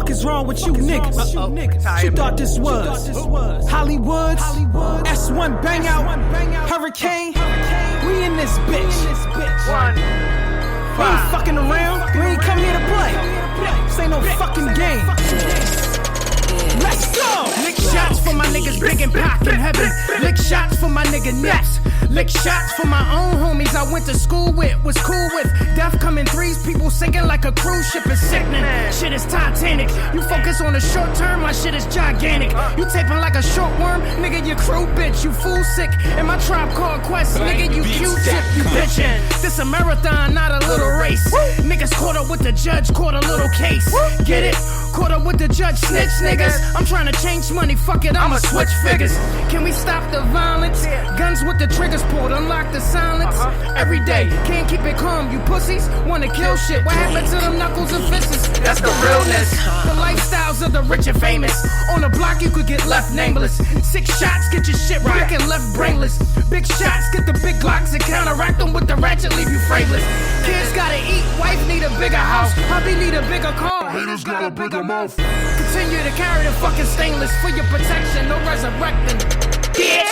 fuck is wrong with you niggas? You thought this was Hollywood's S1 bang out, Hurricane. We in this bitch. We ain't fucking around. We ain't come here to play. This ain't no fucking game. Let's go! Lick shots for my niggas big and pack in heaven. Lick shots for my nigga Nets. Lick shots for my own homies I went to school with, was cool with. Death come in threes, people sinking like a cruise ship is sickening. Shit is Titanic. You focus on the short term, my shit is gigantic. You taping like a short worm, nigga, you crew bitch, you fool sick. And my tribe called Quest, nigga, you Q-tip, you bitchin'. This a marathon, not a little race. Niggas caught up with the judge, caught a little case. Get it? Caught up with the judge, snitch niggas. I'm trying to change money, fuck it, I'ma switch figures. Can we stop the violence? Guns with the triggers pulled, unlock the silence. Every day, can't keep it calm, you pussies wanna kill shit. What happened to them knuckles and fists? That's the realness. The lifestyles of the rich and famous. On the block, you could get left nameless. 6 shots, get your shit right and left brainless. Big shots, get the big Glocks and counteract them with the ratchet, leave you frameless. Kids gotta eat, wife need a bigger house, hubby need a bigger car. Haters got a bigger mouth. Continue to carry the fucking stainless for your protection, no resurrecting. Yeah.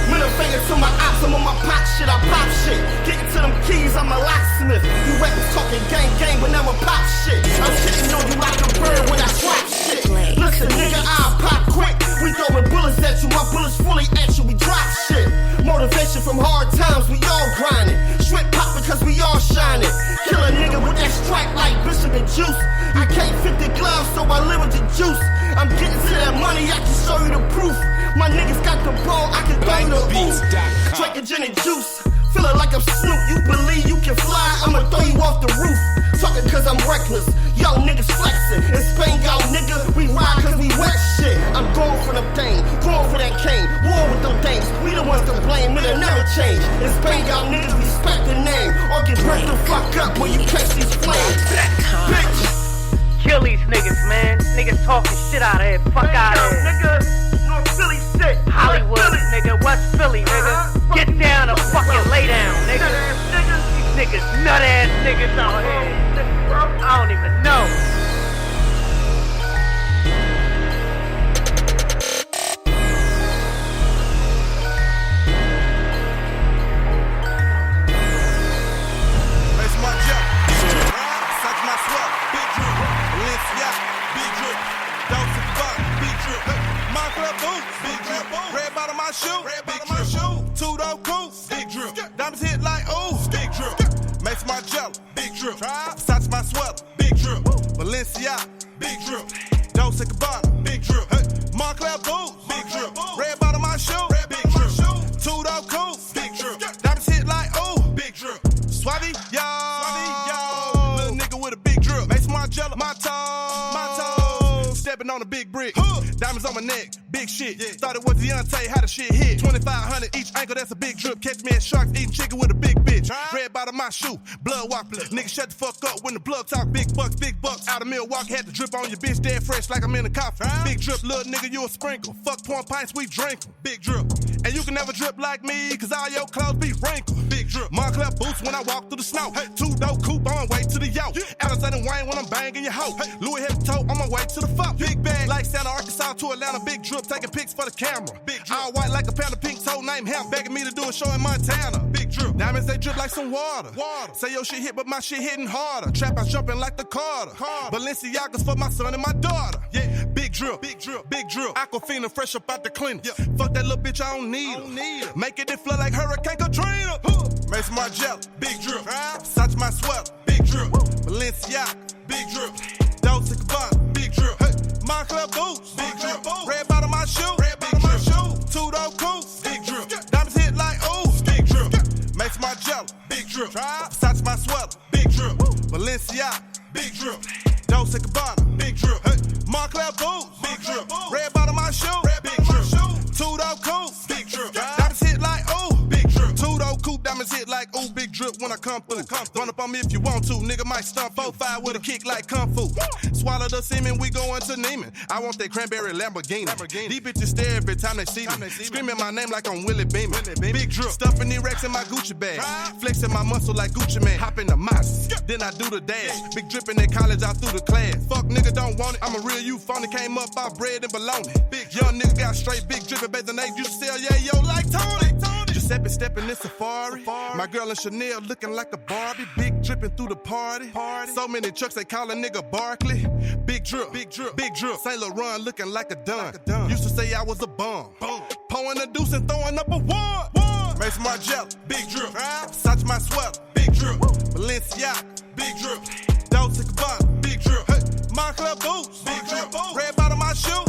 Middle finger to my ops, I'm on my pop shit, I pop shit. Getting to them keys, I'm a locksmith. You rappers talking gang, but now I'm pop shit. I'm shitting on you like a bird when I swap shit. Listen, nigga, I'll pop quick. We throwing bullets at you, my bullets fully at you, we drop shit. Motivation from hard times, we all grinding. Strip pop because we all shining. Kill a nigga with that strike like Bishop and Juice. I can't fit the gloves, so I live with the juice. I'm getting to that money, I can show you the proof. My niggas got the ball, I can throw you the oof. Drinking gin and juice, feeling like I'm Snoop. You believe you can fly, I'ma throw you off the roof. Talking cause I'm reckless, young niggas flexing. In Spain, y'all nigga, we ride cause we wet shit. I'm going for them things, going for that cane. War with them things, we the ones to blame, it'll never change. In Spain, y'all niggas respect the name, or get burnt the fuck up when you catch these flames. Bitch! Kill these niggas, man. Niggas talking shit out of here. Fuck out of here. Nigga, North Philly shit. Hollywood, nigga. West Philly, nigga. Get down or fucking lay down, nigga. These niggas nut ass niggas out here. I don't even know. Red bottom my shoe, two-door coupe, big drip. Diamonds hit like ooh, big drip. Makes my jello, big drip. Versace my sweater, big drip. Balenciaga, big drip. Dolce & Gabbana, big drip. Montclair boots, big drip. Red bottom my shoe, big drip. Two-door coupe, big drip. Diamonds hit like ooh, big drip. Suave, yo, little nigga with a big drip. Makes my jello, my toes, stepping on a big brick. Diamonds on my neck, big shit. Started with Deontay, how the shit hit. 2,500 each ankle, that's a big drip. Catch me at Sharks eating chicken with a big bitch. Red bottom my shoe, blood walk. Nigga shut the fuck up when the blood talk. Big bucks. Out of Milwaukee, had to drip on your bitch dead fresh like I'm in a coffin. Big drip, little nigga, you a sprinkle. Fuck pouring pints, we drink 'em. Big drip. And you can never drip like me, cause all your clothes be wrinkled. Big drip. Montclair boots when I walk through the snow. Two-door coupe on my way to the yo. Alexander Wayne when I'm banging your hoe. Louis head to toe on my way to the fuck. Big bag like Santa Arkansas to Atlanta. Big drip, taking pics for the camera. Big drip. All white like a pound of pink toe named him. Begging me to do a show in Montana. Big drip. Diamonds, they drip like some water. Say your shit hit, but my shit hitting harder. Trap house jumping like the Carter. Balenciagas for my son and my daughter. Yeah, big drip. Aquafina fresh up out the clinic. Fuck that little bitch, I don't need her. Making it flow like Hurricane Katrina. Mason Margiela, big drip. Versace my sweater, big drip. Balenciaga, big drip. Dolce & Gabbana, big drip. Montclair boots, big drip. Red bottom my shoe, two-door coupe, big drip. Diamonds hit like ooh, big drip. Mason Margiela, big drip. Versace my sweater, big drip. Balenciaga, big drip. Dolce & Gabbana, big drip. Montclair boots, big drip. Red bottom my shoe, big drip. Two-door coupe, big drip. Diamonds hit like ooh, big drip. Two-door coupe, diamonds hit like like, ooh, big drip when I come through. Run up on me if you want to, nigga might stump 4-5 with a kick like Kung Fu. Swallow the semen, we going to Neiman. I want that cranberry Lamborghini. These bitches stare every time they see me. Screaming my name like I'm Willie Beeman. Big drip, stuffing the racks in my Gucci bag. Flexing my muscle like Gucci Man. Hop in the mouse, then I do the dash. Big dripping in college, I through the class. Fuck nigga don't want it. I'm a real youth phony, came up off bread and bologna. Big young nigga got straight big dripping, bathing they used to sell yo like Tony. Giuseppe stepping in Safari. My girl in Chanel looking like a Barbie. Big dripping through the party. So many trucks they call a nigga Barkley. Big drip, big drip, big drip. Saint Laurent looking like a dun. Used to say I was a bum. Pouring a deuce and throwing up a one. Mace Margiela, big drip. Such my sweater, big drip. Balenciaga, big drip. Dolce Gabbana, big drip. Moncler boots, big drip. Red bottom my shoe,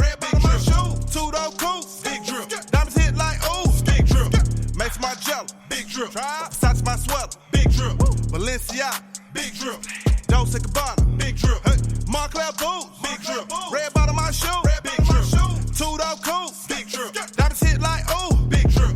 two-door coupe, big drip. Diamonds hit like ooh, big drip. Mace Margiela, big drip. Such my sweater, big drip. Balenciaga, big drip. Dolce Gabbana, big drip. Moncler boots, big drip. Red bottom my shoe, big drip. Two-door coupe, big drip. Diamonds hit like ooh, big drip.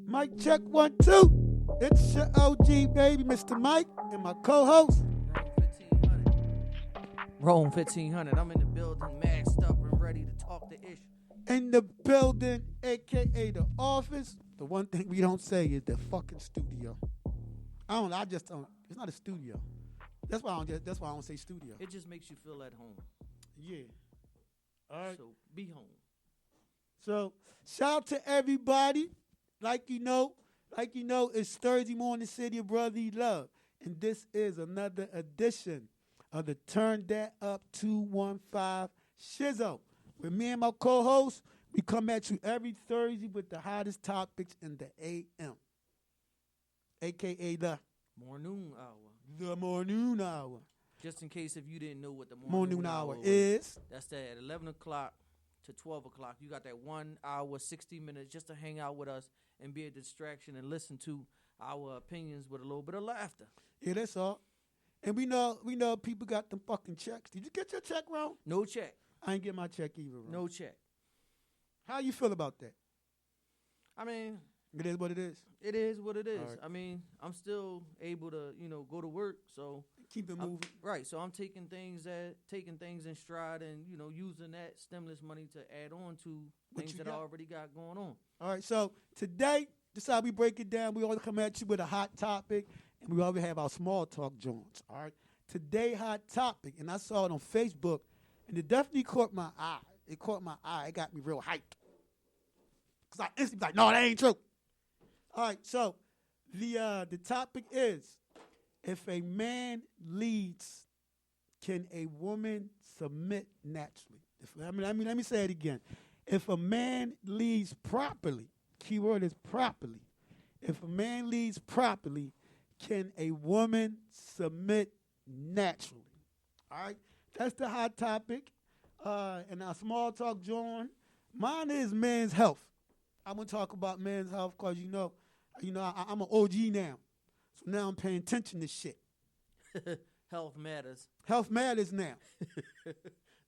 Mic check 1, 2. It's your OG baby, Mr. Mike, and my co-host. Rome 1500. I'm in the building, masked up and ready to talk the issue. In the building, aka the office. The one thing we don't say is the fucking studio. I just don't. It's not a studio. That's why I don't say studio. It just makes you feel at home. Yeah. All right. So be home. So shout out to everybody. Like you know, it's Thursday morning, City of Brotherly Love. And this is another edition of the Turndatup215Show. With me and my co-host, we come at you every Thursday with the hottest topics in the AM. A.K.A. the Morning hour. The morning hour. Just in case if you didn't know what the Morning hour is. That's that at 11 o'clock to 12 o'clock. You got that 1 hour, 60 minutes just to hang out with us and be a distraction and listen to our opinions with a little bit of laughter. Yeah, that's all. And we know people got them fucking checks. Did you get your check, Ron? No check. I ain't get my check either, Ron. No check. How you feel about that? I mean, it is what it is. It is what it is. Right. I mean, I'm still able to, go to work, so keep it moving. Right. So I'm taking things in stride and, using that stimulus money to add on to things that I already got going on. All right. So today, this is how we break it down. We always come at you with a hot topic, and we always have our small talk joints. All right. Today, hot topic, and I saw it on Facebook, and it definitely caught my eye. It caught my eye. It got me real hyped. Because I instantly was like, no, that ain't true. All right, so the topic is, if a man leads, can a woman submit naturally? Let me say it again. If a man leads properly, keyword is properly. If a man leads properly, can a woman submit naturally? All right, that's the hot topic. And our small talk, John. Mine is men's health. I'm gonna talk about men's health because I'm an OG now, so now I'm paying attention to shit. Health matters. Health matters now.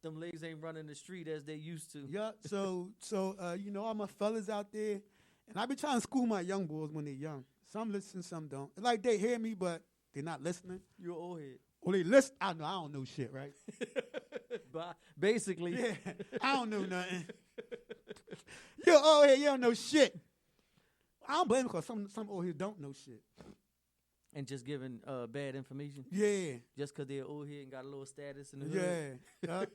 Them legs ain't running the street as they used to. Yeah. So all my fellas out there, and I've been trying to school my young boys when they're young. Some listen, some don't. It's like they hear me, but they're not listening. You're an old head. Or they listen. I don't know shit, right? But basically. Yeah. I don't know nothing. You're old head. You don't know shit. I don't blame them because some old heads don't know shit. And just giving bad information? Yeah. Just because they're old head and got a little status in the hood? Yeah.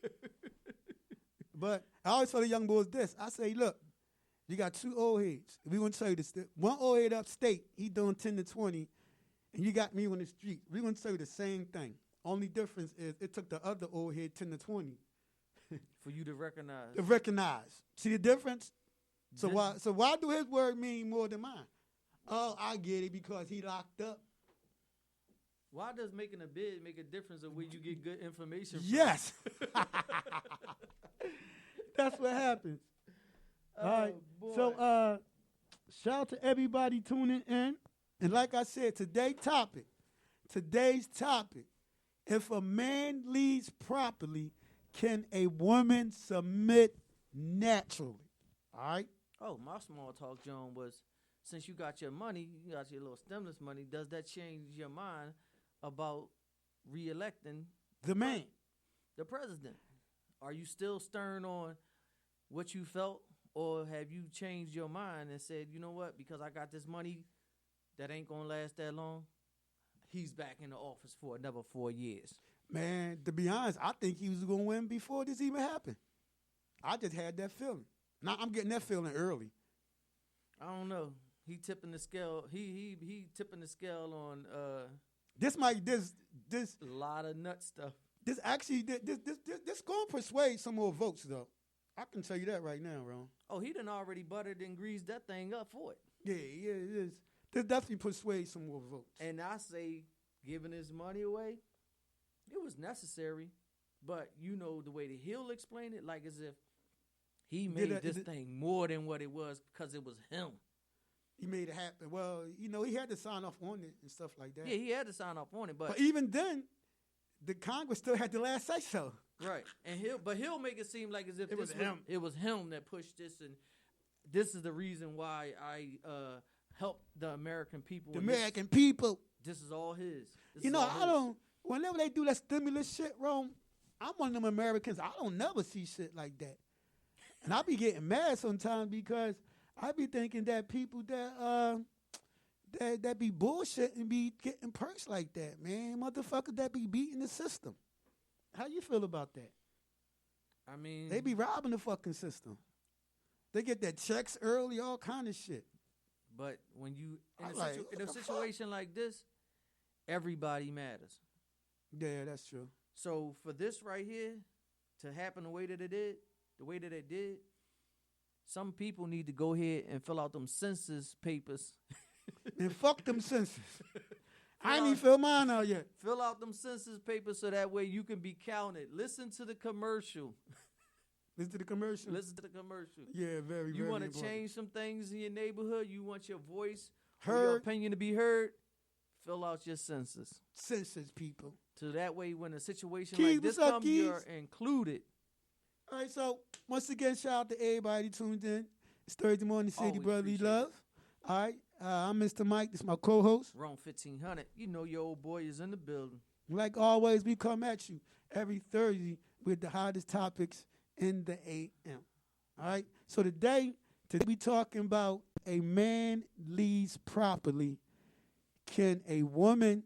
But I always tell the young boys this. I say, look, you got two old heads. We want to tell you this. One old head upstate, he doing 10 to 20, and you got me on the street. We want to tell you the same thing. Only difference is it took the other old head 10 to 20. For you to recognize. See the difference? So why do his word mean more than mine? Oh, I get it because he locked up. Why does making a bid make a difference of where you get good information from? Yes. That's what happens. All right. Boy. So Shout out to everybody tuning in. And like I said, today's topic, if a man leads properly, can a woman submit naturally? All right? Oh, my small talk, John, was since you got your money, you got your little stimulus money, does that change your mind about re-electing The man. the president? Are you still stern on what you felt, or have you changed your mind and said, you know what, because I got this money that ain't going to last that long, he's back in the office for another 4 years? Man, to be honest, I think he was going to win before this even happened. I just had that feeling. Now I'm getting that feeling early. I don't know. He tipping the scale. He tipping the scale on This a lot of nut stuff. this going to persuade some more votes though. I can tell you that right now, Ron. Oh, he done already buttered and greased that thing up for it. Yeah, it is. This definitely persuades some more votes. And I say, giving his money away, it was necessary. But you know the way that he'll explain it, like as if he made this thing more than what it was because it was him. He made it happen. Well, you know, he had to sign off on it and stuff like that. Yeah, he had to sign off on it, But even then, the Congress still had the last say so. right. And he'll make it seem like as if It was him. It was him that pushed this, and this is the reason why I helped the American people. The American people. This is all his. This You is know, all I his. don't. Whenever they do that stimulus shit, Rome, I'm one of them Americans. I don't never see shit like that, and I be getting mad sometimes because I be thinking that people that be bullshit and be getting perks like that, man, motherfuckers that be beating the system. How you feel about that? I mean, They be robbing the fucking system. They get their checks early, all kind of shit. but when you I'm like, what in a the situation like this, everybody matters. Yeah, that's true. So for this right here to happen the way that it did, some people need to go ahead and fill out them census papers. And fuck them census. I ain't even fill mine out yet. Fill out them census papers so that way you can be counted. Listen to the commercial. Listen to the commercial. Listen to the commercial. Yeah, very, You very want to important. change some things in your neighborhood? You want your voice, or Heard. your opinion to be heard? Fill out your census. Census people. So that way, when a situation Keys, like this what's up, comes, Keys? you're included. All right, so once again, shout out to everybody tuned in. It's Thursday morning, City Always Brotherly appreciate Love. All right, I'm Mr. Mike. This is my co-host. Wrong 1500. You know your old boy is in the building. Like always, we come at you every Thursday with the hottest topics in the AM. All right, so today we talking about a man leads properly. Can a woman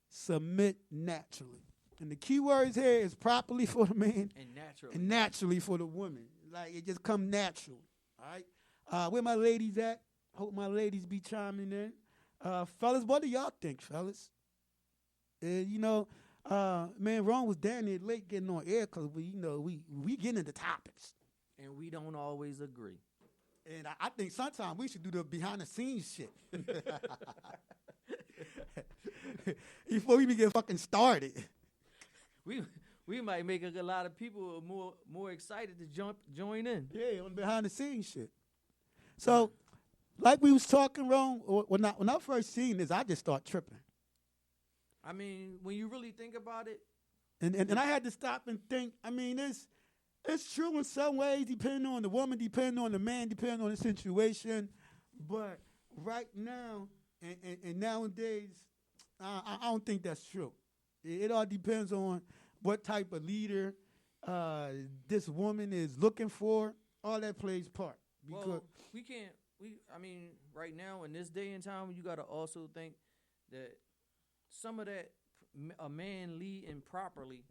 submit naturally? And the key words here is properly for the man And naturally. and naturally for the woman. Like it just come natural. All right. Where my ladies at? Hope my ladies be chiming in. Fellas, what do y'all think, fellas? You know, man, Ron was down there late getting on air because we getting into topics. And we don't always agree. And I think sometimes we should do the behind the scenes shit. Before we even get fucking started. We might make a lot of people more excited to join in. Yeah, on behind the scenes shit. So, like we was talking, Ron, when I first seen this, I just start tripping. I mean, when you really think about it, And I had to stop and think. I mean, it's true in some ways, depending on the woman, depending on the man, depending on the situation. But right now and nowadays, I don't think that's true. It all depends on what type of leader this woman is looking for. All that plays part. well, I mean, right now in this day and time, you got to also think that some of that a man leading properly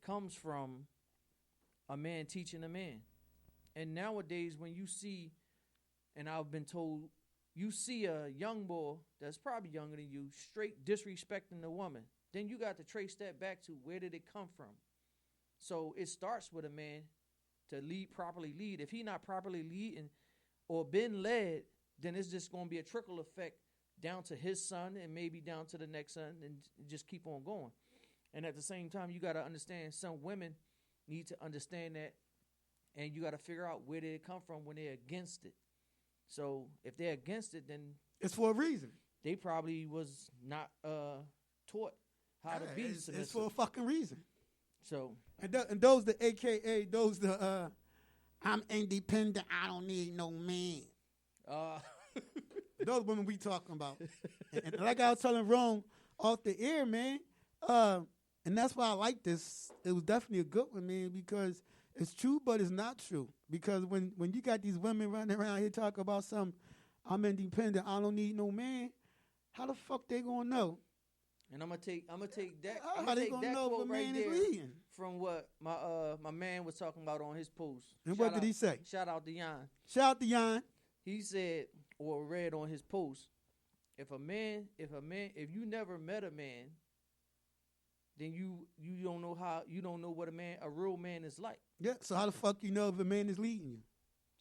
comes from a man teaching a man. And nowadays, when you see, and I've been told, you see a young boy that's probably younger than you straight disrespecting the woman, then you got to trace that back to where did it come from. So it starts with a man to properly lead. If he not properly leading or been led, then it's just going to be a trickle effect down to his son and maybe down to the next son and just keep on going. And at the same time, you got to understand some women need to understand that, and you got to figure out where did it come from when they're against it. So if they're against it, then It's for a reason. they probably was not taught how to be It's submissive. for a fucking reason. So And those the AKA, those the I'm independent, I don't need no man. Those women we talking about. and like I was telling Rome off the air, man, and that's why I like this. It was definitely a good one, man, because it's true, but it's not true. Because when you got these women running around here talking about some, I'm independent, I don't need no man, how the fuck they gonna know? and I'm gonna take that. How I'm gonna they take gonna that know if quote a right man is there leading? from what my man was talking about on his post. And what did he say? Shout out to Jan. Shout out to Jan. He said or read on his post, if you never met a man, then you don't know what a real man is like. Yeah, so how the fuck you know if a man is leading you?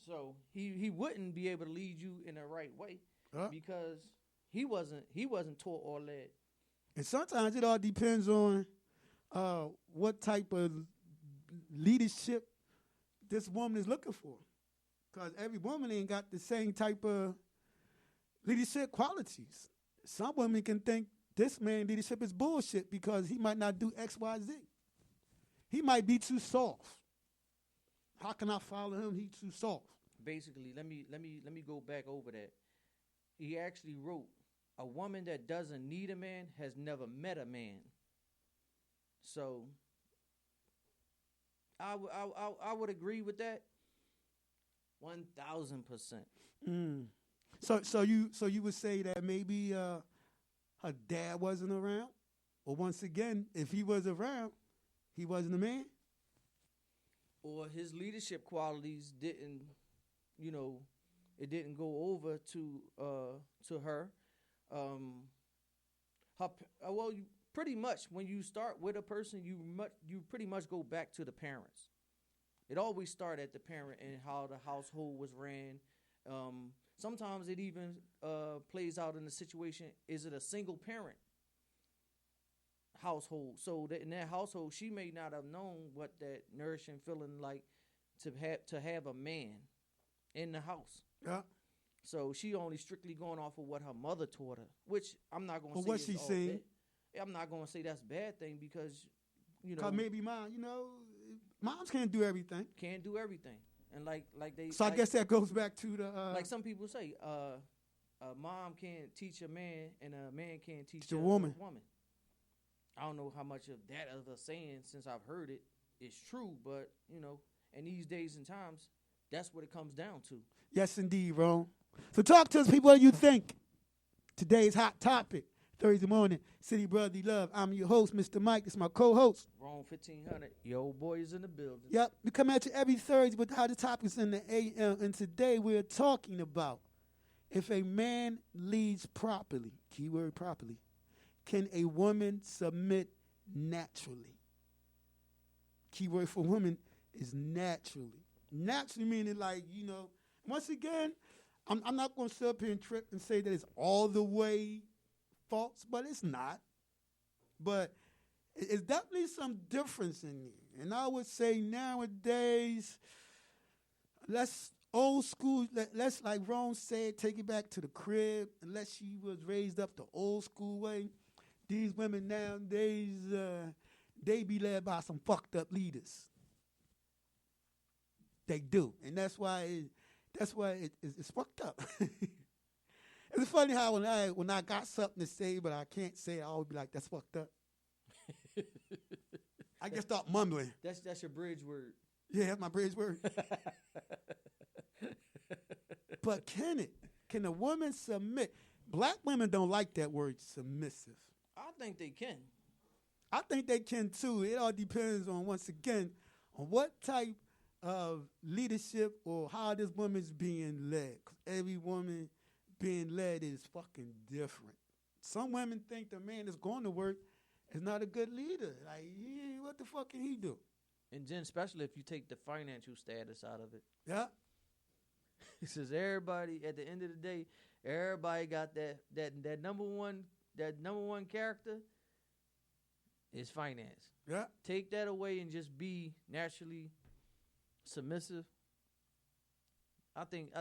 So he wouldn't be able to lead you in the right way because he wasn't taught all that. And sometimes it all depends on what type of leadership this woman is looking for. Because every woman ain't got the same type of leadership qualities. Some women can think this man leadership is bullshit because he might not do X, Y, Z. He might be too soft. How can I follow him? He's too soft. Basically, let me go back over that. He actually wrote, a woman that doesn't need a man has never met a man. So I would agree with that 1,000%. So you would say that maybe her dad wasn't around, or once again, if he was around, he wasn't a man, or his leadership qualities didn't, it didn't go over to her. You pretty much when you start with a person, you pretty much go back to the parents. It always started at the parent and how the household was ran. Sometimes it even plays out in the situation, is it a single parent household? So that in that household, she may not have known what that nourishing feeling like to have a man in the house. Yeah. So she only strictly going off of what her mother taught her, which I'm not going to say what is she all saying? bad. I'm not going to say that's a bad thing because, Cause maybe moms can't do everything. can't do everything. And like they. So I guess that goes back to the like some people say, a mom can't teach a man and a man can't teach a a woman. I don't know how much of that of a saying, since I've heard it, is true, but in these days and times, that's what it comes down to. Yes, indeed, Ron. So talk to us, people, what you think. Today's hot topic, Thursday morning, City Brotherly Love. I'm your host, Mr. Mike. It's my co-host. Wrong 1500. Yo, boy is in the building. Yep, we come at you every Thursday with how the topics in the AM. And today we're talking about if a man leads properly, keyword properly, can a woman submit naturally? Keyword for women is naturally. Naturally meaning once again, I'm not going to sit up here and trip and say that it's all the way false, but it's not. But it's definitely some difference in there. And I would say nowadays, let's old school, let's like Ron said, take it back to the crib, unless she was raised up the old school way. These women nowadays, they be led by some fucked up leaders. They do. And that's why it's fucked up. It's funny how when I got something to say, but I can't say it, I always be like, that's fucked up. I just start mumbling. That's your bridge word. Yeah, that's my bridge word. But can a woman submit? Black women don't like that word submissive. I think they can. I think they can too. It all depends on, once again, on what type of leadership or how this woman's being led. 'Cause every woman being led is fucking different. Some women think the man that's going to work is not a good leader. Like, what the fuck can he do? And then especially if you take the financial status out of it. Yeah. He says everybody, at the end of the day, everybody got that number one character is finance. Yeah. Take that away and just be naturally submissive. I think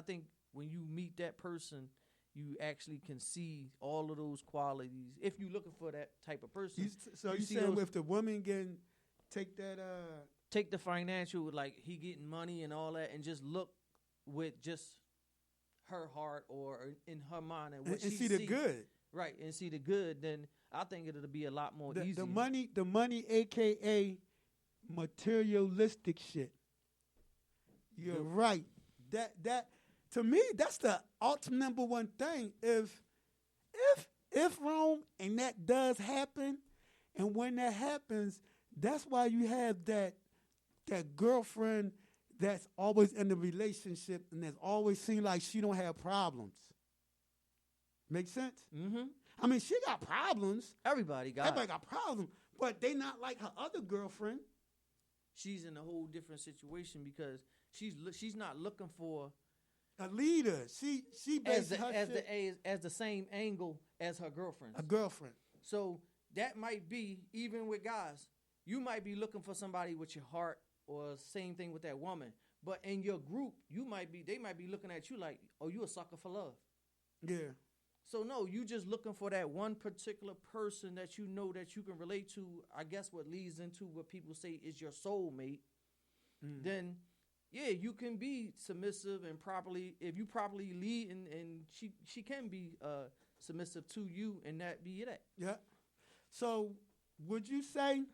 when you meet that person, you actually can see all of those qualities. If you're looking for that type of person. So you see saying those- if the woman take that take the financial, like he getting money and all that, and just look with just her heart or in her mind and what and she see the good. Right, and see the good, then I think it'll be a lot more easier. The money, aka materialistic shit. You're right. That to me, that's the ultimate number one thing. If Rome and that does happen, and when that happens, that's why you have that girlfriend that's always in the relationship and that's always seem like she don't have problems. Make sense? Mm-hmm. I mean, she got problems. Everybody got problems, but they not like her other girlfriend. She's in a whole different situation because she's not looking for A leader. She as bases her shit as the same angle as her girlfriend. a girlfriend. So that might be, even with guys, you might be looking for somebody with your heart, or same thing with that woman. But in your group, they might be looking at you like, oh, you a sucker for love. Yeah. So no, you just looking for that one particular person that you know that you can relate to. I guess what leads into what people say is your soulmate. Then, yeah, you can be submissive and if you properly lead, and she can be submissive to you, and that be that. Yeah. So would you say?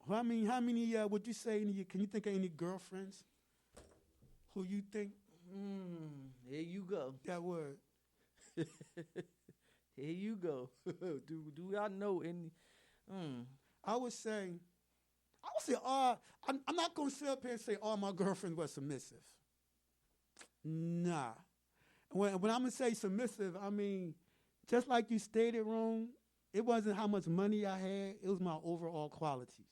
How many would you say? Can you think of any girlfriends who you think Here you go. that would? Here you go. Do y'all know any? I would say I'm not gonna sit up here and say all my girlfriends were submissive. Nah. When I'm gonna say submissive, I mean, just like you stated, Rome, it wasn't how much money I had, it was my overall qualities.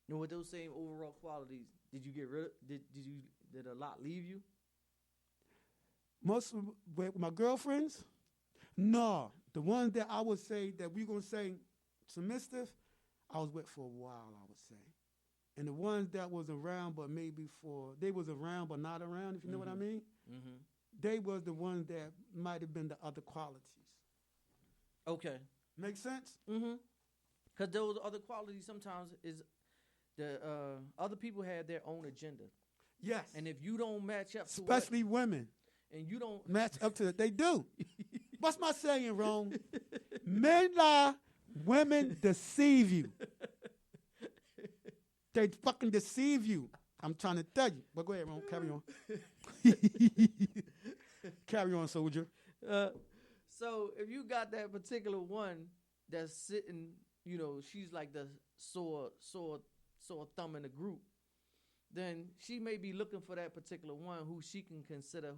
And with those same overall qualities, did you get rid of, did a lot leave you? Most of with my girlfriends, no. The ones that I would say that we gonna say submissive, I was with for a while, I would say. And the ones that was around, but they was around but not around, if you know what I mean, they was the ones that might have been the other qualities. Okay. Make sense? Mm-hmm. Because those other qualities sometimes is the other people had their own agenda. Yes. And if you don't match up to especially women. And you don't match up to it, they do. What's my saying, Ron? Men lie, women deceive you. They fucking deceive you. I'm trying to tell you. But go ahead, Ron. Carry on. Carry on, soldier. So if you got that particular one that's sitting, she's like the sore thumb in the group, then she may be looking for that particular one who she can consider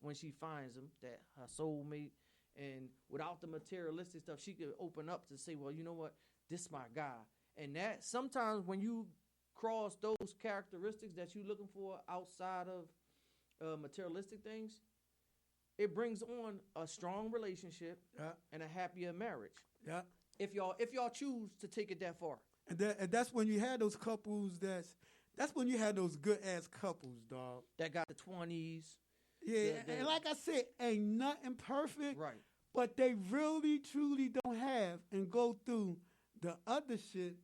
when she finds him, that her soulmate. And without the materialistic stuff, she could open up to say, well, you know what? This my guy. And that sometimes when you cross those characteristics that you're looking for outside of materialistic things, it brings on a strong relationship and a happier marriage. Yeah. If y'all choose to take it that far. And that's when you had those couples that's when you had those good ass couples, dog. That got the 20s. Yeah, and like I said, ain't nothing perfect. Right. But they really, truly don't have and go through the other shit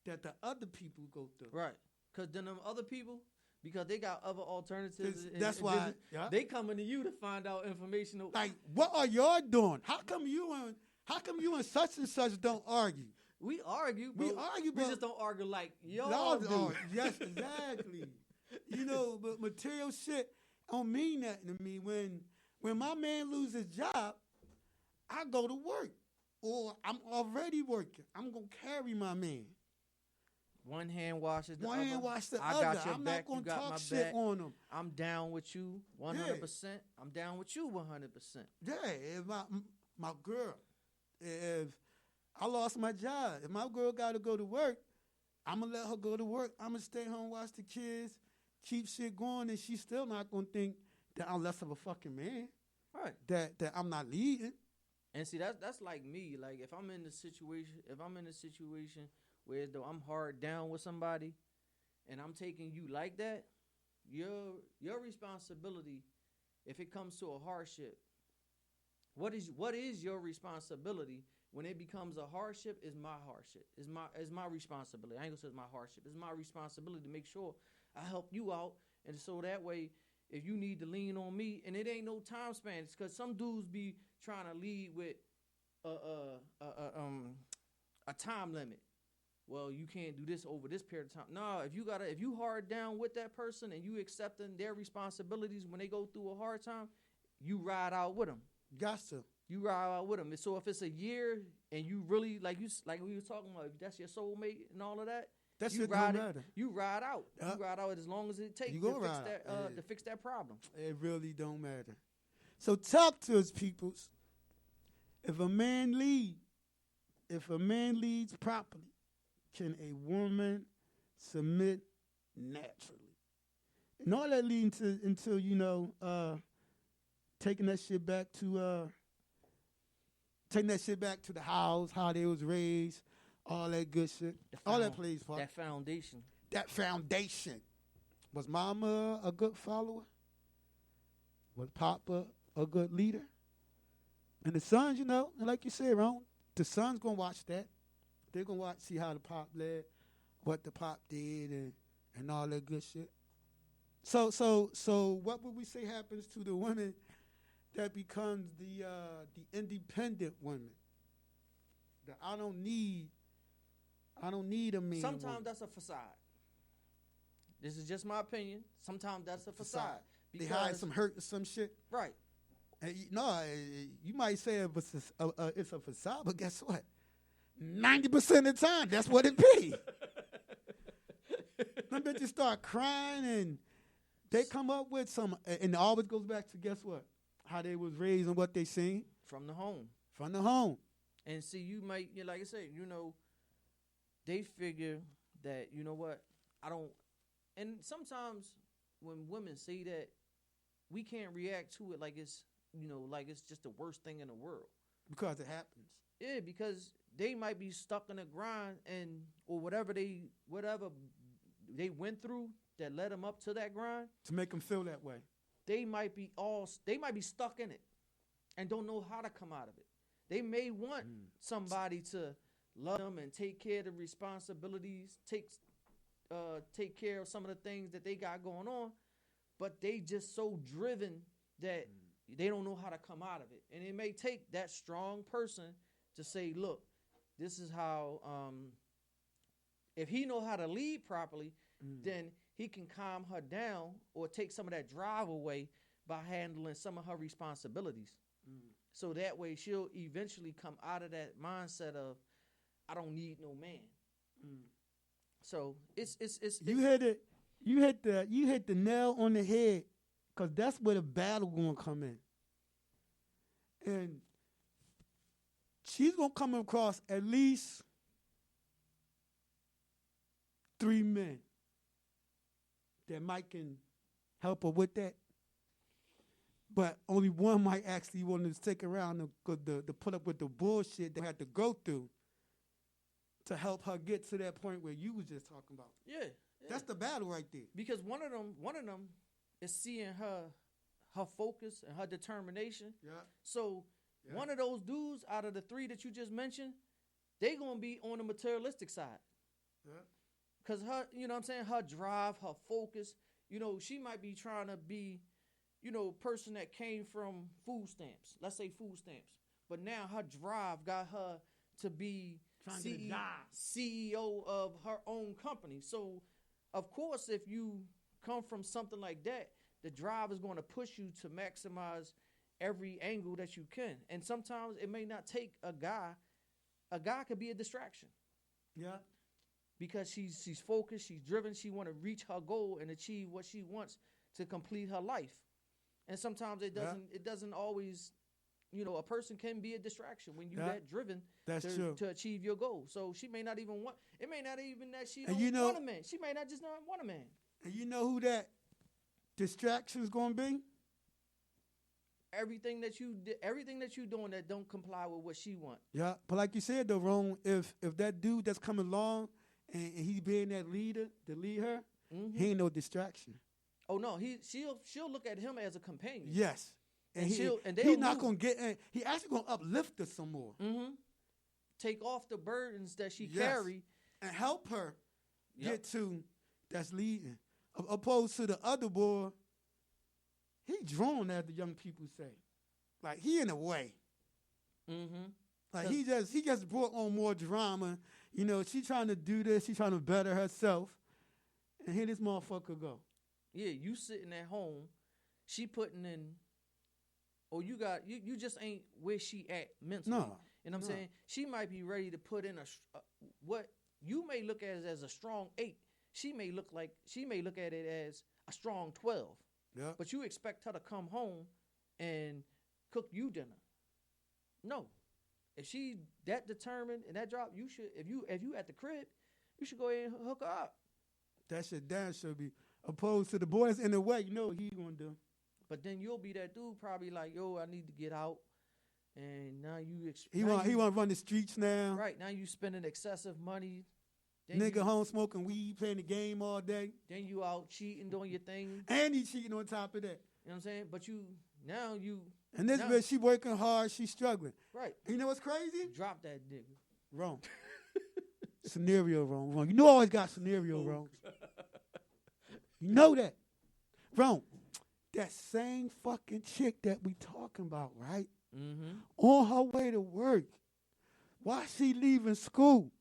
that the other people go through. Right. Because then them other people, because they got other alternatives. That's why they coming to you to find out information. Like, what are y'all doing? How come you and such and such don't argue? We argue. We just don't argue like y'all do. Yes, exactly. But material shit don't mean nothing to me. When my man loses his job, I go to work. Or I'm already working. I'm going to carry my man. One hand washes the other. One hand washes the I other. got your I'm back, not going you to got talk my shit back. on them. I'm down with you 100%. Yeah. I'm down with you 100%. Yeah, if my girl, if I lost my job, if my girl got to go to work, I'm going to let her go to work. I'm going to stay home, watch the kids, keep shit going, and she's still not going to think that I'm less of a fucking man. Right. That I'm not leading. And see, that's like me. Like if I'm in a situation where though I'm hard down with somebody and I'm taking you like that, your responsibility, if it comes to a hardship, what is your responsibility when it becomes a hardship? Is my hardship. Is my responsibility. I ain't gonna say it's my hardship. It's my responsibility to make sure I help you out, and so that way, if you need to lean on me, and it ain't no time span, it's because some dudes be trying to lead with a time limit. Well, you can't do this over this period of time. No, if you hard down with that person and you accepting their responsibilities when they go through a hard time, you ride out with them. Got to. You ride out with them. So if it's a year and you really like we were talking about, if that's your soulmate and all of that, That you shit ride don't it. matter. You ride out. Yep. You ride out as long as it takes You to gonna fix ride that out. to fix that problem. It really don't matter. So talk to us, peoples. If a man leads properly, can a woman submit naturally? And all that leads into taking that shit back to the house, how they was raised, all that good shit. All that plays part. That foundation. That foundation. Was mama a good follower? Was papa a good leader? And the sons, like you said, Ron, the sons gonna watch that. They're gonna see how the pop led, what the pop did, and all that good shit. So what would we say happens to the woman that becomes the independent woman? That I don't need a man. Sometimes that's a facade. This is just my opinion. Sometimes that's a facade. They hide some hurt or some shit. Right. And you might say it's a facade, but guess what? 90% of the time, that's what it be. Them bitches start crying and they come up with some, and it always goes back to guess what? How they was raised and what they seen. From the home. From the home. And see, you might, like I said, they figure that, you know what, I don't, and sometimes when women say that, we can't react to it like it's, like it's just the worst thing in the world. Because it happens. Yeah, because they might be stuck in a grind or whatever they went through that led them up to that grind. To make them feel that way. They might be stuck in it and don't know how to come out of it. They may want somebody to love them and take care of the responsibilities, take care of some of the things that they got going on, but they just so driven that they don't know how to come out of it. And it may take that strong person to say, look, this is how, if he know how to lead properly, then he can calm her down or take some of that drive away by handling some of her responsibilities. So that way she'll eventually come out of that mindset of, I don't need no man. So it's you hit the nail on the head, because that's where the battle gonna come in. And she's gonna come across at least 3 men that might can help her with that. But only one might actually want to stick around to put up with the bullshit they had to go through to help her get to that point where you was just talking about. Yeah. That's the battle right there. Because one of them is seeing her focus and her determination. Yeah. So one of those dudes out of the 3 that you just mentioned, they gonna be on the materialistic side. Yeah. Cause her, her drive, her focus, she might be trying to be, person that came from food stamps. Let's say food stamps. But now her drive got her to be CEO of her own company. So, of course, if you come from something like that, the drive is going to push you to maximize every angle that you can. And sometimes it may not take a guy. A guy could be a distraction. Yeah. Because she's focused, she's driven, she want to reach her goal and achieve what she wants to complete her life. And sometimes it doesn't always, a person can be a distraction when you're that driven to achieve your goal. So she may not even want, it may not even that she don't want a man. She may not just not want a man. And you know who that distraction is going to be? Everything that you doing that don't comply with what she want. Yeah, but like you said though, Ron, if that dude that's coming along and he being that leader to lead her, he ain't no distraction. Oh no, she'll look at him as a companion. Yes. And And they'll he's not move. going to get in. He actually going to uplift her some more. Mm-hmm. Take off the burdens that she Yes. carry. And help her Yep. get to that's leading. Opposed to the other boy, he drawn, as the young people say. Like, he in a way. Mm-hmm. Like, he just brought on more drama. You know, she trying to do this. She trying to better herself. And here this motherfucker go. Yeah, you sitting at home, she putting in, or you just ain't where she at mentally. No, You know what I'm saying? She might be ready to put in what you may look at as a strong 8. She may look at it as a strong 12. Yeah. But you expect her to come home and cook you dinner. No. If she that determined and that drop, you should if you at the crib, you should go ahead and hook her up. That shit down should be opposed to the boys in the way. You know what he gonna do. But then you'll be that dude probably like, yo, I need to get out. And now you He want to run the streets now. Right, now you spending excessive money. Then Nigga you, home smoking weed, playing the game all day. Then you out cheating, doing your thing. And he cheating on top of that. You know what I'm saying? But now you And this bitch, she working hard, she struggling. right. And you know what's crazy? Drop that nigga. Wrong. Scenario wrong. You know I always got scenario wrong. You know that. Wrong. That same fucking chick that we talking about, right? Mm-hmm. On her way to work. While she leaving school.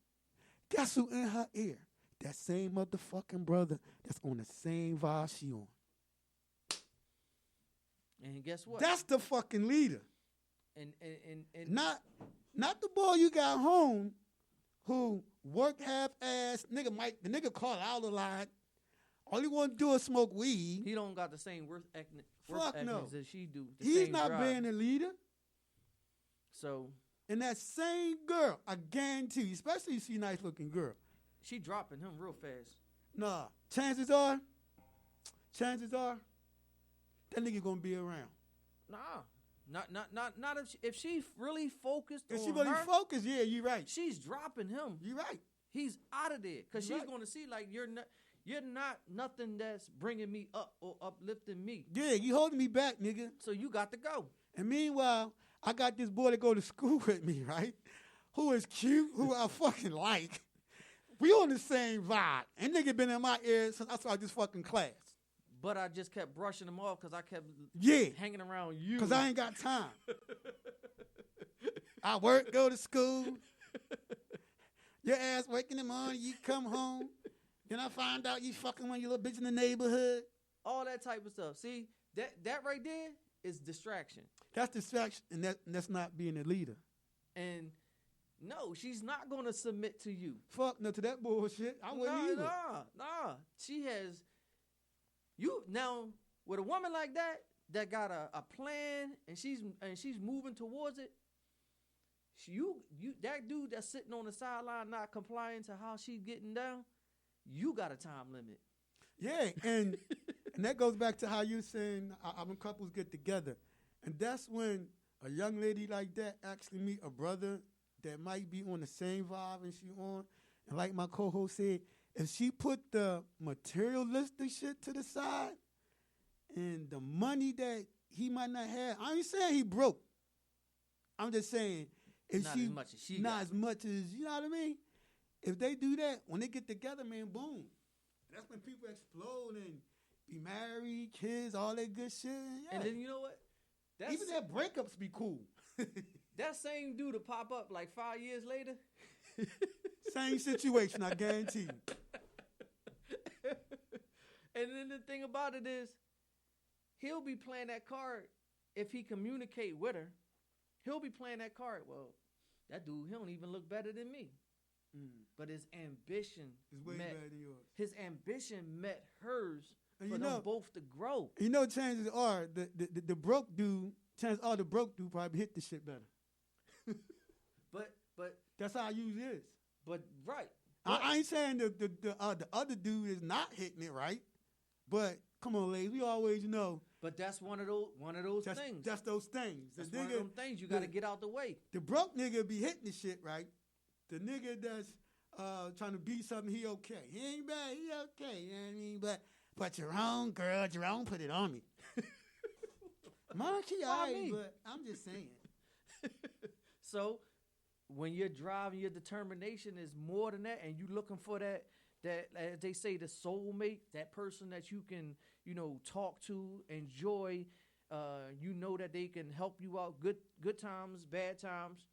Guess who in her ear? That same motherfucking brother that's on the same vibe she on. And guess what? That's the fucking leader. and Not the boy you got home who work half-ass. The nigga call out a lot. All he want to do is smoke weed. he don't got the same worth Fuck no. ethics that she do. the He's same not drive. being a leader. So And that same girl, I guarantee you, especially if she's a nice-looking girl. she dropping him real fast. Nah, chances are, that nigga gonna be around. Nah, not if she really focused If on she really her, focused, yeah, you right. she's dropping him. You right. He's out of there because You she's right. going to see like you're not nothing that's bringing me up or uplifting me. Yeah, you holding me back, nigga. So you got to go. And meanwhile, I got this boy to go to school with me, right? Who is cute, who I fucking like. We on the same vibe. And nigga been in my ear since I started this fucking class. But I just kept brushing him off because I kept Yeah, hanging around you. because I ain't got time. I work, go to school. Your ass work in the morning, you come home. Then I find out you fucking one of your little bitch in the neighborhood. all that type of stuff. See, that right there is distraction. That's distraction, and that's not being a leader. And no, she's not going to submit to you. Fuck no to that bullshit. I wouldn't either. Nah. She has you now with a woman like that got a plan and she's moving towards it. You that dude that's sitting on the sideline not complying to how she's getting down, you got a time limit. Yeah, and that goes back to how you saying when couples get together, and that's when a young lady like that actually meet a brother that might be on the same vibe and she on. And like my co-host said, if she put the materialistic shit to the side and the money that he might not have, I ain't saying he broke. I'm just saying if Not she as much as she not got. as much as you know what I mean. If they do that, when they get together, man, boom. That's when people explode and be married, kids, all that good shit. Yeah. And then you know what? That's, Even their breakups be cool. that same dude to pop up like 5 years later. Same situation, I guarantee you. And then the thing about it is, he'll be playing that card if he communicate with her. He'll be playing that card. Well, that dude, he don't even look better than me. But his ambition It's way met better than yours. his ambition met hers And for you them know- both to grow. You know, chances are the broke dude, chances are the broke dude probably hit the shit better. But That's how I usually is. right. I ain't saying the other dude is not hitting it right, but come on, ladies, we always know But that's one of those things. that's those things. That's The one of nigga- them things you got to get out the way. The broke nigga be hitting the shit right. The nigga that's trying to be something, he okay. He ain't bad, he okay. You know what I mean? But But Jerome, girl, Jerome put it on me. Monkey, me? but I'm just saying. So when you're driving, your determination is more than that, and you looking for that as they say, the soulmate, that person that you can, talk to, enjoy. You know that they can help you out, good times, bad times.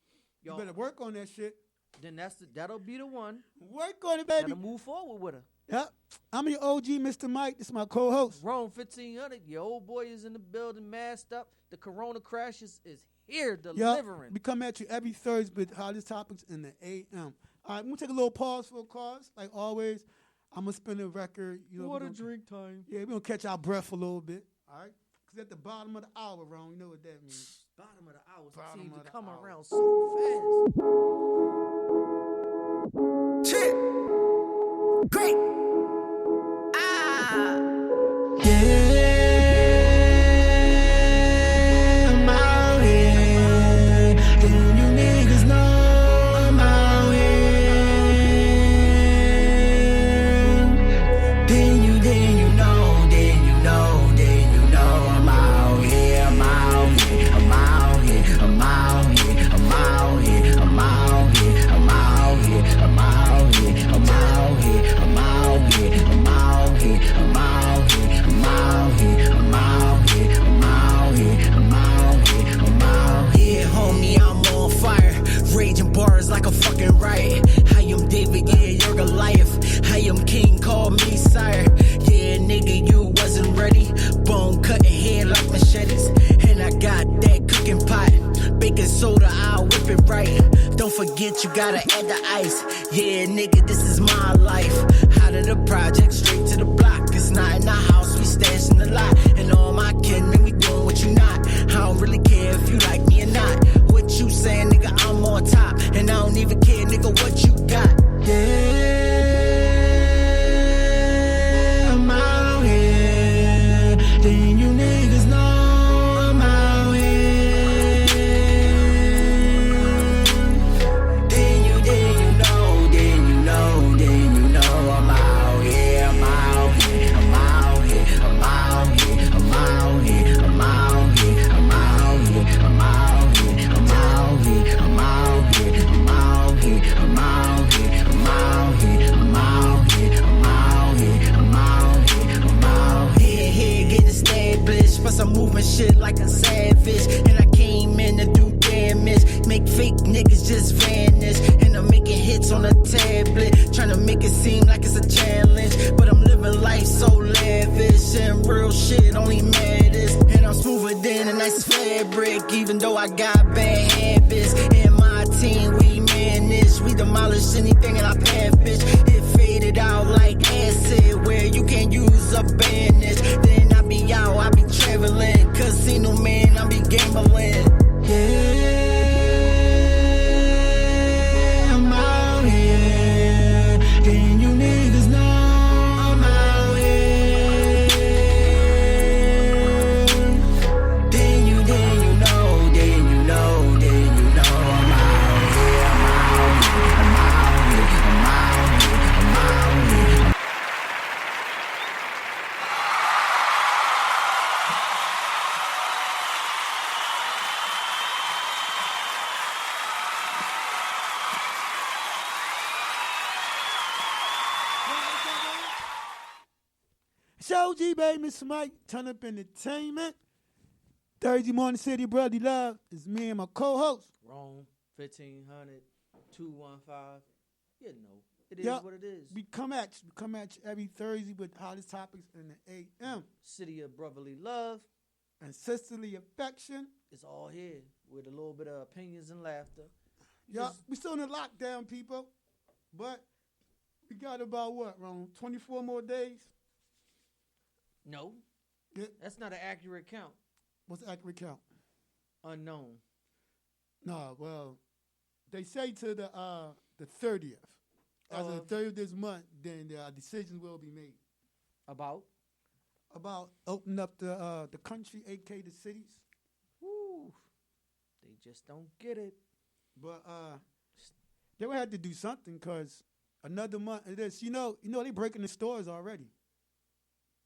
You better work on that shit. Then that'll be the one. Work on it, baby. Gotta move forward with her. Yep. I'm your OG, Mr. Mike. This is my co-host. Rome 1500. Your old boy is in the building, masked up. The Corona crash is here, delivering. We come at you every Thursday with hottest topics in the AM. All right, we're going to take a little pause for a cause. Like always, I'm going to spin a record. Drink time. Yeah, we're going to catch our breath a little bit. All right? Because at the bottom of the hour, Ron, you know what that means. Bottom of the hour Bottom seems of to the come hour. around so fast. Shit. Great. Yeah, I'm out here. And you niggas know I'm out here. Then you know I'm out here. I'm out here. I'm out here. I'm out here. I'm out here. I'm out here. I'm out here. I'm out here. I'm out here. I'm out here. I'm out here. I'm out here. I'm out here. I'm out here. I'm out here. I'm out here. I'm out here. Homie, I'm on fire. Raging bars like a fucking riot. I am David, yeah, you're Goliath. I am king, call me sire. Yeah, nigga, you wasn't ready. Bone cutting head like machetes. And I got that cooking pot. Baking soda, I'll whip it right. Don't forget you gotta add the ice. Yeah, nigga, this is my life. Out of the project, straight to the block. It's not in the house, we stash in the lot. And all my kin, man, we doing what you not. I don't really care if you like me or not. What you saying, nigga, I'm on top. And I don't even care, nigga, what you got. Yeah, I'm out here. Then you niggas know I'm out here. Then you know I'm out here. I'm out here. I'm out here. I'm out here. I'm out here. I'm out here. I'm out here. I'm out here. I'm out here. I'm out here. I'm out here. I'm out here. I'm out here. I'm out here. I'm out here. I'm out here. I'm out here. Here, getting established. Plus I'm moving shit like a savage. And I came in to do damage. Make fake niggas just vanish. And I'm making hits on a tablet. Trying to make it seem like it's a challenge. But I'm living life so lavish. And real shit only matters. And I'm smoother than a nice fabric. Even though I got bad habits. And my team, we manage. We demolish anything in our path, bitch. It faded out like acid. Where you can't use a bandage. Then I be out, I be traveling. Casino man, I be gambling. Yeah, I'm out here. And you niggas know I'm out here. Then you know I'm out here. I'm out here. I'm out here. I'm out here. I'm out here. It's OG, baby, Mr. Mike. Turn Up Entertainment. Thursday morning, City Brotherly Love is me and my co-host. Rome 1500 215. You know, it is Yup. what it is. We come at you. We come at you every Thursday with hottest topics in the AM. City of brotherly love. And sisterly affection. It's all here with a little bit of opinions and laughter. Yeah, we still in the lockdown, people. But we got about what, Ron? 24 more days? No, Yeah. that's not an accurate count. What's the accurate count? Unknown. No, well, they say to the 30th. As of the 30th of this month, then the decisions will be made About? opening up the country, aka the cities. Woo. They just don't get it. But they would have to do something because another month of this, they breaking the stores already.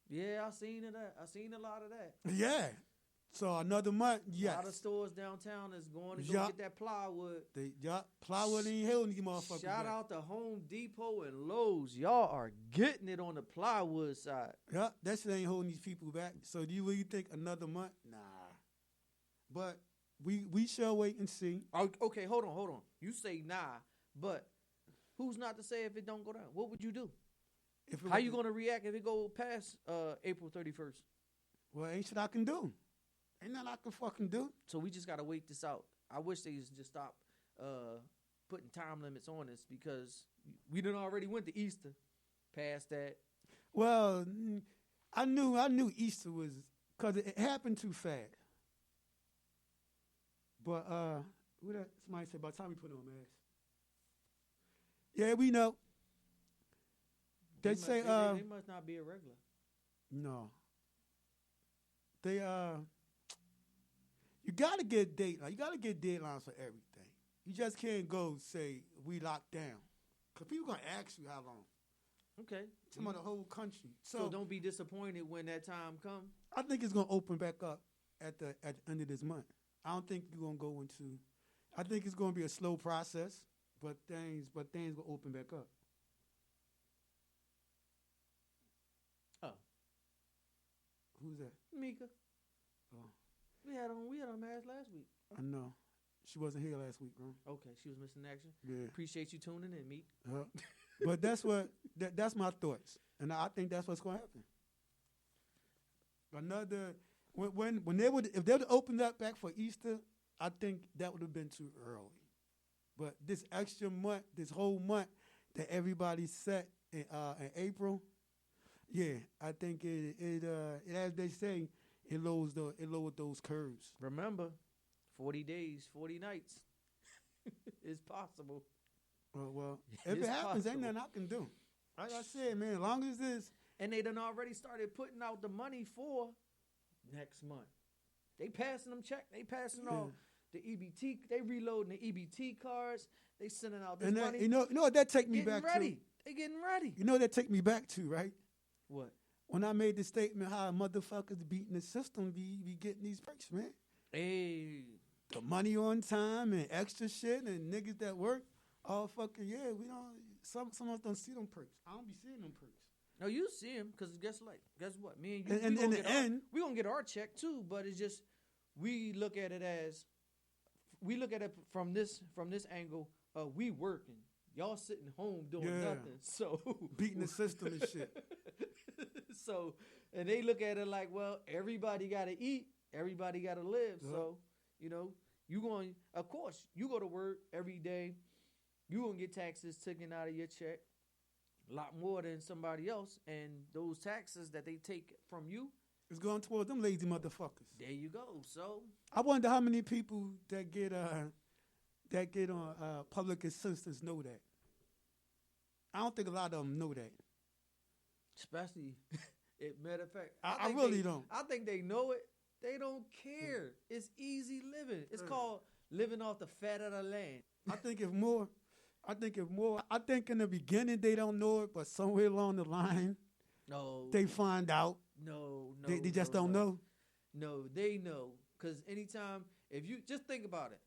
Yeah, I seen it. I seen a lot of that. Yeah. So another month, yes. A lot of stores downtown is going to go get that plywood. Plywood ain't holding these motherfuckers. Shout back. out to Home Depot and Lowe's. Y'all are getting it on the plywood side. Yeah, that shit ain't holding these people back. So do you really think another month? Nah. But we shall wait and see. Okay, hold on. You say nah, but who's not to say if it don't go down? What would you do? How you gonna react if it go past April 31st? Well, ain't shit I can do. Ain't nothing I can fucking do. So we just gotta wait this out. I wish they just stop putting time limits on us because we done already went to Easter, past that. Well, I knew Easter was because it happened too fast. But who that? Somebody said by the time we put on masks. Yeah, we know. They say they must not be a regular. No. They you gotta get deadlines. You gotta get deadlines for everything. You just can't go say we locked down. Cause people gonna ask you how long. Okay. Some of the whole country. So don't be disappointed when that time comes. I think it's gonna open back up at the end of this month. I don't think you're gonna go into. I think it's gonna be a slow process, but things will open back up. Oh, who's that? Mika. Oh, we had on mask last week. I know. She wasn't here last week, bro. Okay, she was missing action. Yeah. Appreciate you tuning in, Meek. But that's what that's my thoughts, and I think that's what's gonna happen. Another. When they would, if they would open up back for Easter, I think that would have been too early. But this extra month, this whole month that everybody set in April, yeah, I think it as they say, it lowered those curves. Remember, 40 days, 40 nights. It's possible. Well, if it happens, ain't nothing I can do. Like I said, man, as long as this. And they done already started putting out the money for next month. They passing them check. They passing off the EBT. They reloading the EBT cards. They sending out this money. You know what that take me back ready. to? They getting ready. You know what that take me back to, right? What? When I made the statement how motherfuckers beating the system be getting these perks, man. Hey. The money on time and extra shit and niggas that work. All fucking, yeah, we don't, some of us don't see them perks. I don't be seeing them perks. No, you see him because guess what? Me and you, and in the end, we gonna get our check too. But it's just we look at it from this angle. We working, y'all sitting home doing nothing. So beating the system and shit. So and they look at it like, well, everybody gotta eat, everybody gotta live. Yep. So of course, you go to work every day. You gonna get taxes taken out of your check. A lot more than somebody else, and those taxes that they take from you is going towards them lazy motherfuckers. There you go. So I wonder how many people that get on public assistance know that. I don't think a lot of them know that. Especially, matter of fact, I really don't. I think they know it. They don't care. It's easy living. It's called living off the fat of the land. I think in the beginning they don't know it, but somewhere along the line, they find out. They just don't know. No, they know. Because anytime, if you just think about it,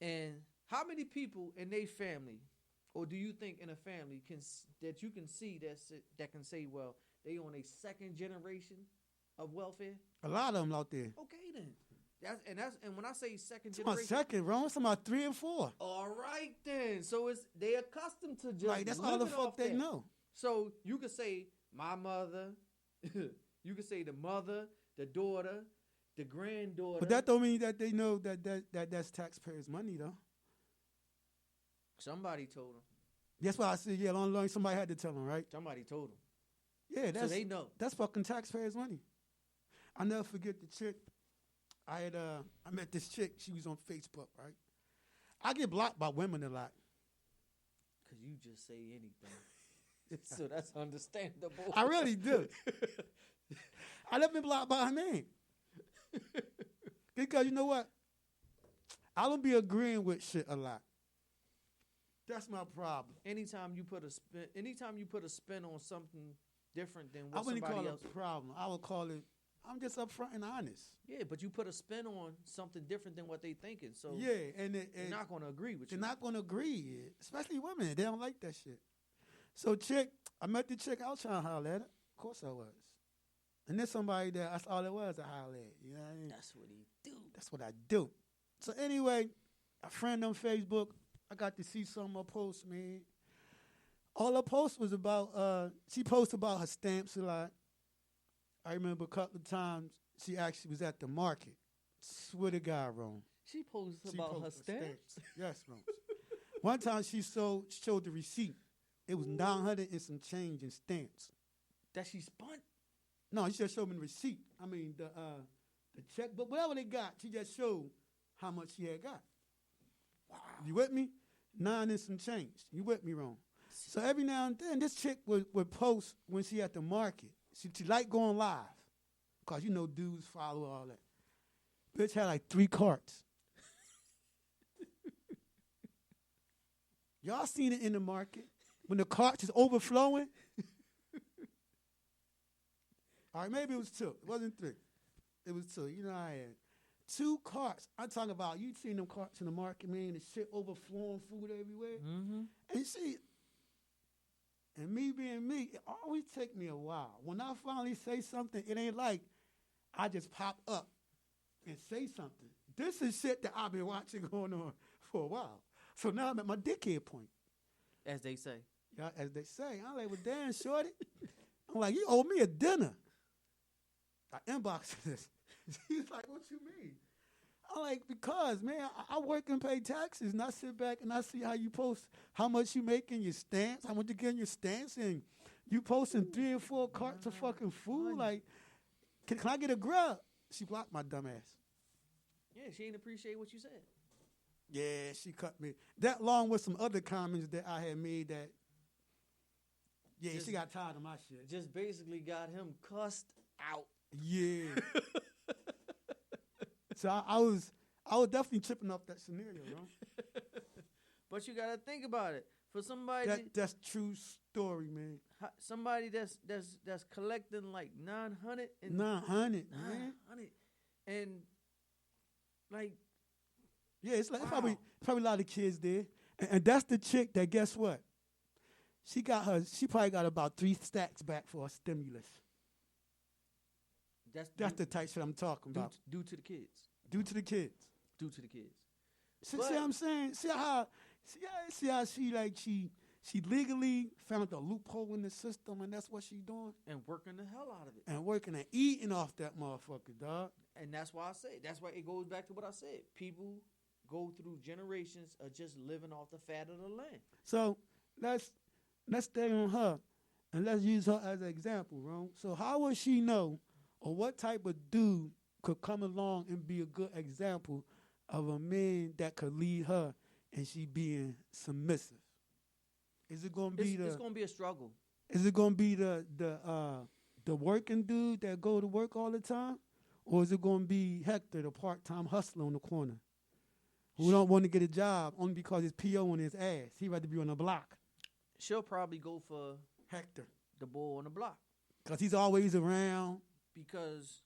and how many people in their family, or do you think in a family that you can see that can say, well, they on a second generation of welfare? A lot of them out there. Okay then. And when I say second it's generation, my second, bro. It's about 3 and 4. All right then. So they accustomed to just that's all the fuck they know. So you could say my mother, you could say the mother, the daughter, the granddaughter. But that don't mean that they know that's taxpayers' money though. Somebody told them. That's why I said long somebody had to tell them, right? Somebody told them. Yeah, so they know. That's fucking taxpayers' money. I'll never forget the chick. I met this chick. She was on Facebook, right? I get blocked by women a lot. Because you just say anything. So that's understandable. I really do. I never been blocked by her man. Because you know what? I don't be agreeing with shit a lot. That's my problem. Anytime you put a spin on something different than I what wouldn't somebody call else. it a problem. I would call it, I'm just upfront and honest. Yeah, but you put a spin on something different than what they thinking. So Yeah, and they're not gonna agree with they're you. not going to agree, especially women. They don't like that shit. So, chick, I met the chick. I was trying to holler at her. Of course I was. And there's somebody that that's all it was, I holler at. You know what I mean? That's what he do. That's what I do. So, anyway, a friend on Facebook, I got to see some of her posts, man. All her posts was about, she posted about her stamps a lot. I remember a couple of times she actually was at the market. Swear to God, Rome. She posted She about her posted stamps. Yes, Rome. One time she showed the receipt. It was 900 and some change in stamps. That she spun. No, she just showed me the receipt. I mean, the checkbook, whatever they got, she just showed how much she had got. Wow. You with me? 9 and some change. You with me, Rome? So every now and then, this chick would post when she at the market. She liked going live. Because, you know, dudes follow all that. Bitch had like 3 carts. Y'all seen it in the market? When the carts is overflowing? All right, maybe it was 2. It wasn't 3. It was 2. You know I had 2 carts. I'm talking about, you seen them carts in the market, man, the shit overflowing, food everywhere. Mm-hmm. And you see, and me being me, it always take me a while. When I finally say something, it ain't like I just pop up and say something. This is shit that I've been watching going on for a while. So now I'm at my dickhead point. As they say. Yeah, as they say. I'm like, well, damn, shorty. I'm like, you owe me a dinner. I inboxed this. He's like, what you mean? I'm like, because, man, I work and pay taxes, and I sit back and I see how you post, how much you make in your stamps, how much you get in your stamps, and you posting 3 or 4 carts of fucking food. Like, can I get a grub? She blocked my dumb ass. Yeah, she ain't appreciate what you said. Yeah, she cut me. That along with some other comments that I had made that, yeah, Just- she got tired of my shit. Just basically got him cussed out. Yeah. So I was definitely tripping up that scenario, bro. But you gotta think about it. For somebody, That's true story, man. somebody that's collecting like 900 and 900, man. 900, and like Yeah, it's like Wow. probably a lot of kids there, and that's the chick that, guess what? She probably got about 3 stacks back for her stimulus. That's the type shit I'm talking about. due to the kids. Due to the kids. Due to the kids. See But- what I'm saying? See how she legally found a loophole in the system, and that's what she doing, And working the hell out of it. and working and eating off that motherfucker, dog. And that's why I say, that's why it goes back to what I said. People go through generations of just living off the fat of the land. So let's stay on her, and let's use her as an example, Ron. So how would she know, or what type of dude could come along and be a good example of a man that could lead her, and she being submissive? Is it gonna be It's gonna be a struggle. Is it gonna be the working dude that go to work all the time, or is it gonna be Hector, the part-time hustler on the corner, who don't want to get a job only because his PO on his ass? He rather be on the block. She'll probably go for Hector, the bull on the block. because he's always around. Because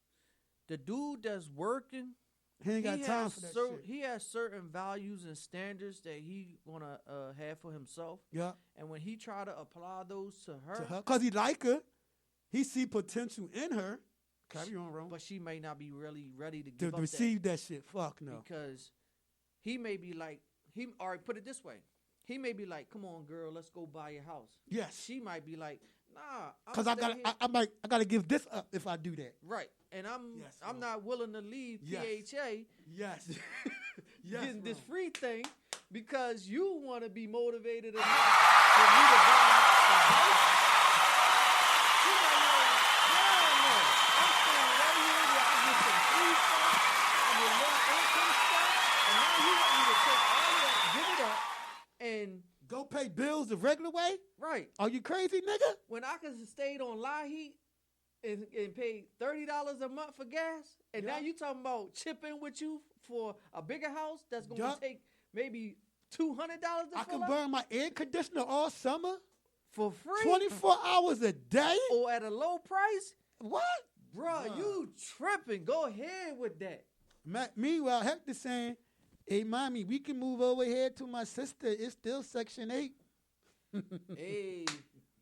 the dude that's working, He ain't got he time has for that cer- shit. he has certain values and standards that he wanna have for himself. Yeah, And when he try to apply those to her, because he like her. He see potential in her. Carry on, Ron. but she may not be really ready to To give up receive that shit, fuck no. because he may be like, or put it this way, he may be like, come on, girl, let's go buy your house. Yes, She might be like, nah, because I gotta give this up if I do that. right, and I'm Yes, I'm Ron. not willing to leave Yes. PHA Yes, yes, getting this Ron. free thing because you want to be motivated enough for me to buy a house. She might be like, hell no, I'm staying right here where I get some free stuff and your low income stuff, and now you want me to take all that, give it up, and Go pay bills the regular way? right. Are you crazy, nigga? When I could have stayed on Heat and paid $30 a month for gas, and now Yeah. you talking about chipping with you for a bigger house that's going Yeah. to take maybe $200 to I fill can up burn my air conditioner all summer For free? 24 hours a day? Or at a low price? What? Bruh, you tripping. Go ahead with that. Meanwhile, Hector saying, hey, mommy, we can move over here to my sister. It's still Section 8. Hey,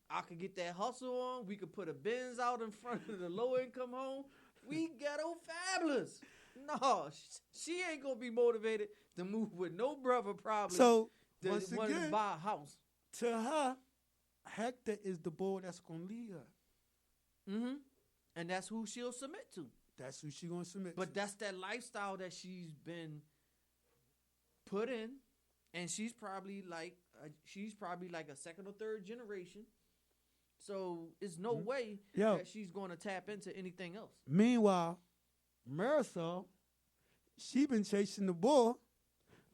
I could get that hustle on. We could put a Benz out in front of the low-income home. We ghetto fabulous. No, she ain't going to be motivated to move with no brother probably. So, that once wanted again, to buy a house. to her, Hector is the boy that's going to lead her. Mm-hmm. And that's who she'll submit to. That's who she going to submit But to. that's that lifestyle that she's been put in, and she's probably like a second or third generation. So it's no way that she's going to tap into anything else. Meanwhile, Marisol, she been chasing the bull.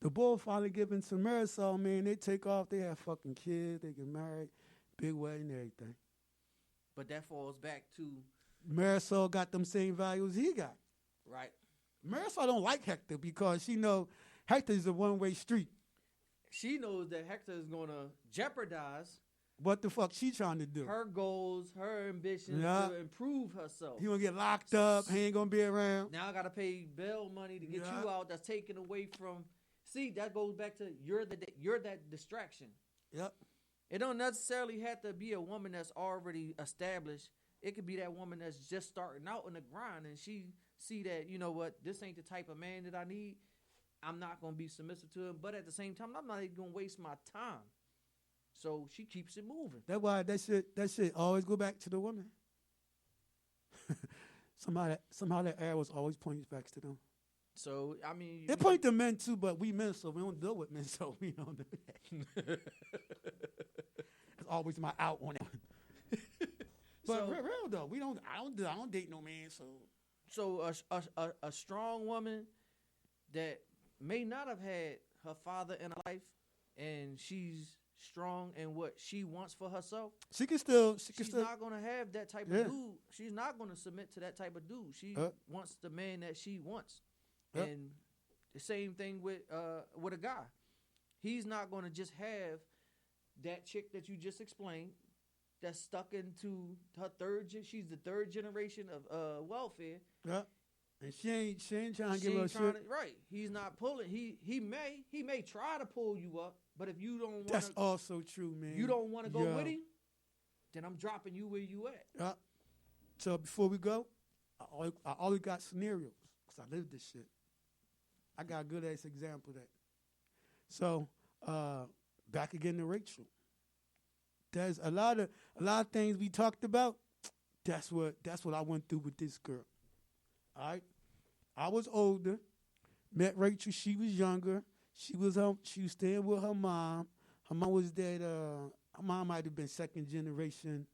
The bull finally giving to Marisol, man. They take off. They have fucking kids. They get married. Big wedding, everything. But that falls back to Marisol got them same values he got. right. Marisol don't like Hector because she know Hector is a one-way street. She knows that Hector is going to jeopardize What the fuck she trying to do? her goals, her ambitions Yeah. to improve herself. He gonna get locked up. He ain't gonna be around. Now I got to pay bail money to get Yeah. you out. That's taken away from. See, that goes back to you're that distraction. Yep. It don't necessarily have to be a woman that's already established. It could be that woman that's just starting out in the grind, and she see that, you know what, this ain't the type of man that I need. I'm not going to be submissive to him, but at the same time, I'm not even going to waste my time. So she keeps it moving. That's why that shit always go back to the woman. somehow that arrows always points back to them. So, I mean... They point to men too, but we men, so we don't deal with men, so we don't do that. It's always my out on it. But So- real though, I don't date no man, so So a strong woman that may not have had her father in her life, and she's strong in what she wants for herself. she can still She's not gonna have that type of dude. She's not gonna submit to that type of dude. She wants the man that she wants, and the same thing with a guy. He's not gonna just have that chick that you just explained that's stuck into her she's the third generation of welfare. Yeah. And she ain't trying to She give her ain't shit. trying to, right. He's not pulling. He may try to pull you up, but if you don't want That's to, also true, man. you don't want to go with him, then I'm dropping you where you at. Yeah. So before we go, I always got scenarios because I lived this shit. I got a good ass example of that. So back again to Rachel. There's a lot of things we talked about. That's what I went through with this girl. All right. I was older. Met Rachel. She was younger. She was staying with her mom. Her mom was dead. Her mom might have been second generation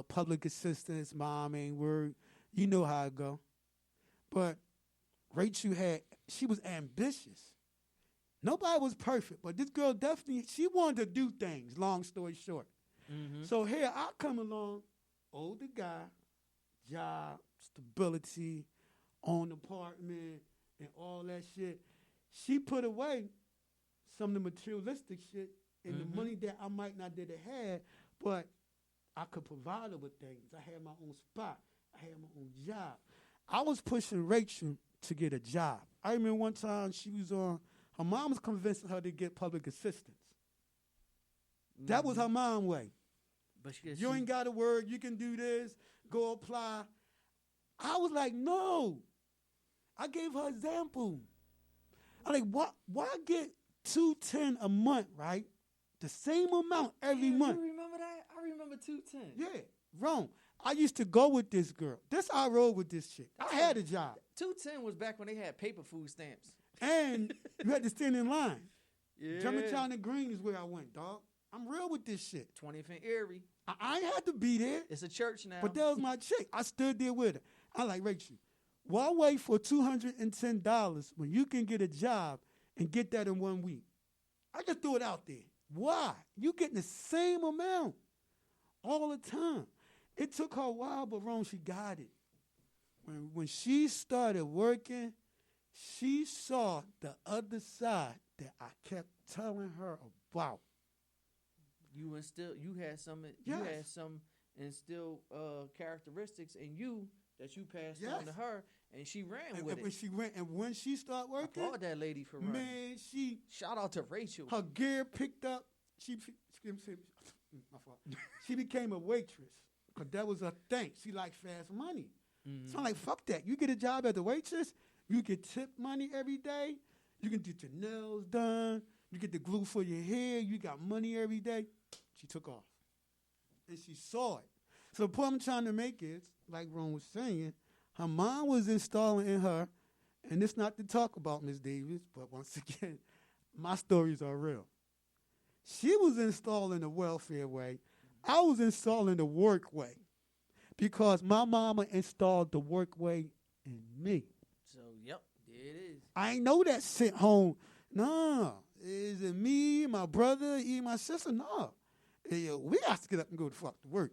public assistance. Mom ain't worried. You know how it go. But Rachel she was ambitious. Nobody was perfect, but this girl definitely, she wanted to do things, long story short. Mm-hmm. So here I come along, older guy, job, stability, own apartment, and all that shit. She put away some of the materialistic shit and the money that I might not did have, but I could provide her with things. I had my own spot. I had my own job. I was pushing Rachel to get a job. I remember one time her mom was convincing her to get public assistance. That was her mom way. But You ain't got to work. You can do this. Go apply. I was like, no. I gave her example. I'm like, why get $210 a month, right? The same amount every month. You remember that? I remember 210. Yeah, wrong. I used to go with this girl. I rode with this chick. I had a job. 210 was back when they had paper food stamps. And you had to stand in line. Yeah. Germantown and Green is where I went, dog. I'm real with this shit. 20th and Erie. I ain't had to be there. It's a church now. But that was my chick. I stood there with her. I like, Rachel, why wait for $210 when you can get a job and get that in 1 week? I just threw it out there. Why? You getting the same amount all the time. It took her a while, but wrong, she got it. When she started working, she saw the other side that I kept telling her about. you had some instilled characteristics in you that you passed on to her, and she ran with it. When she started working, I applaud that lady for running. Man, shout out to Rachel. Her gear picked up. My fault. She became a waitress because that was her thing. She liked fast money. Mm-hmm. So I'm like, fuck that. You get a job as a waitress, you get tip money every day. You can get your nails done. You get the glue for your hair. You got money every day. She took off. And she saw it. So the point I'm trying to make is, like Ron was saying, her mom was installing in her, and it's not to talk about Miss Davis, but once again, my stories are real. She was installing the welfare way. I was installing the work way because my mama installed the work way in me. So, yep, there it is. I ain't know that sit home. Nah, is it me, my brother, my sister? Nah. We have to get up and go to fuck to work.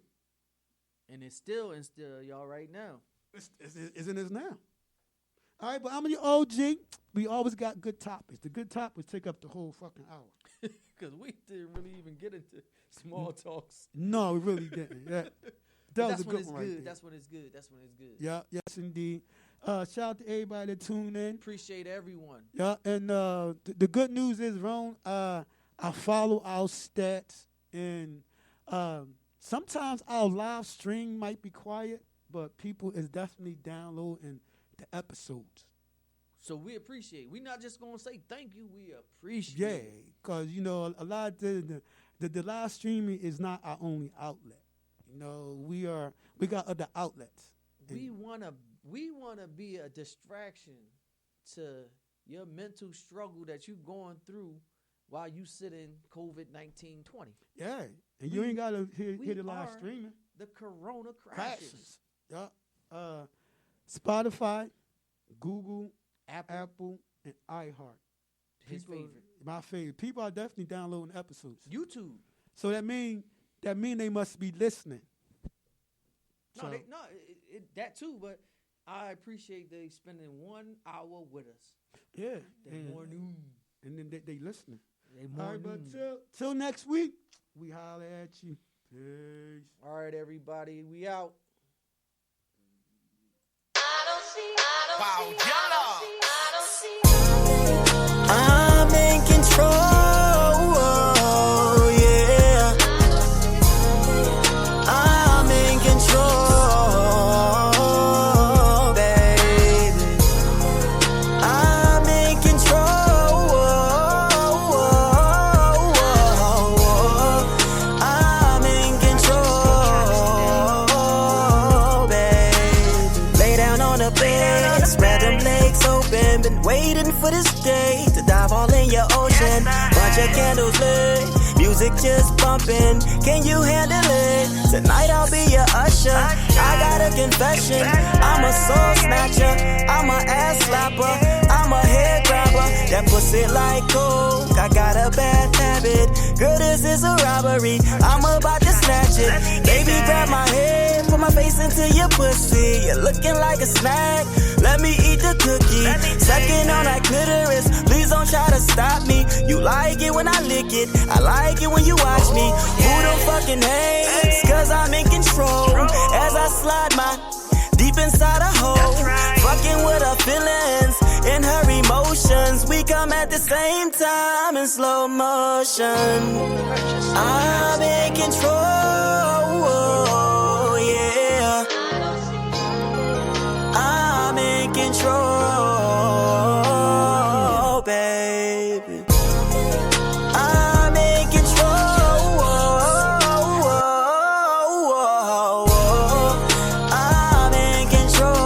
And it's still y'all right now. Isn't it now? All right, but I'm your OG. We always got good topics. The good topics take up the whole fucking hour. Because we didn't really even get into small talks. No, we really didn't. That was a good one right there. That's when it's good. That's when it's good. Yeah, yes, indeed. Shout out to everybody that tuned in. Appreciate everyone. Yeah, and the good news is, Ron, I follow our stats, and sometimes our live stream might be quiet, but people is definitely downloading the episodes. So we appreciate. We're not just gonna say thank you. We appreciate. Yeah, because a lot of the live streaming is not our only outlet. We got other outlets. We wanna be a distraction to your mental struggle that you going through while you sit in COVID-19 20. Yeah, and you ain't gotta hear the live streaming. The Corona crashes. Yeah, Spotify, Google, Apple, and iHeart. My favorite. People are definitely downloading episodes. YouTube. So that mean they must be listening. That too. But I appreciate they spending 1 hour with us. Yeah, more noon, and then they listening. All right, but till next week, we holler at you. Peace. All right, everybody, we out. I'm in control, yeah. I'm in control, baby. I'm in control, I'm in control, baby. Lay down on the bed, spread them legs open, been waiting for this day to dive all in your ocean. Bunch of candles lit, music just bumping. Can you handle it? Tonight I'll be your usher. I got a confession. I'm a soul snatcher. I'm a ass slapper. I'm a head grabber. That pussy like coke. I got a bad habit. Girl, this is a robbery. I'm about to snatch it. Baby, grab my head, put my face into your pussy. You're looking like a snack. Let me eat the cookie. Sucking on that clitoris. Please don't try to stop me. You like it when I lick it. I like it when you watch me. Who the fucking hates? Cause I'm in control. As I slide my deep inside a hole. Fucking with her feelings and her emotions. We come at the same time in slow motion. I'm in control, yeah. I'm in control, baby. I'm in control. I'm in control,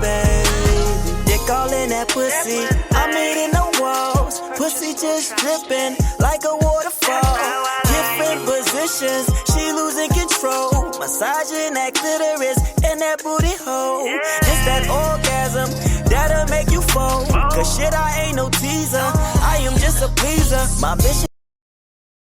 baby. Dick all in that pussy. I'm hitting the walls. Pussy just dripping like a waterfall. Different positions. She losing control. Massaging that clitoris and that booty hole. Just that orgasm that'll make you fall. Cause shit, I ain't no teaser. I am just a pleaser. My bitch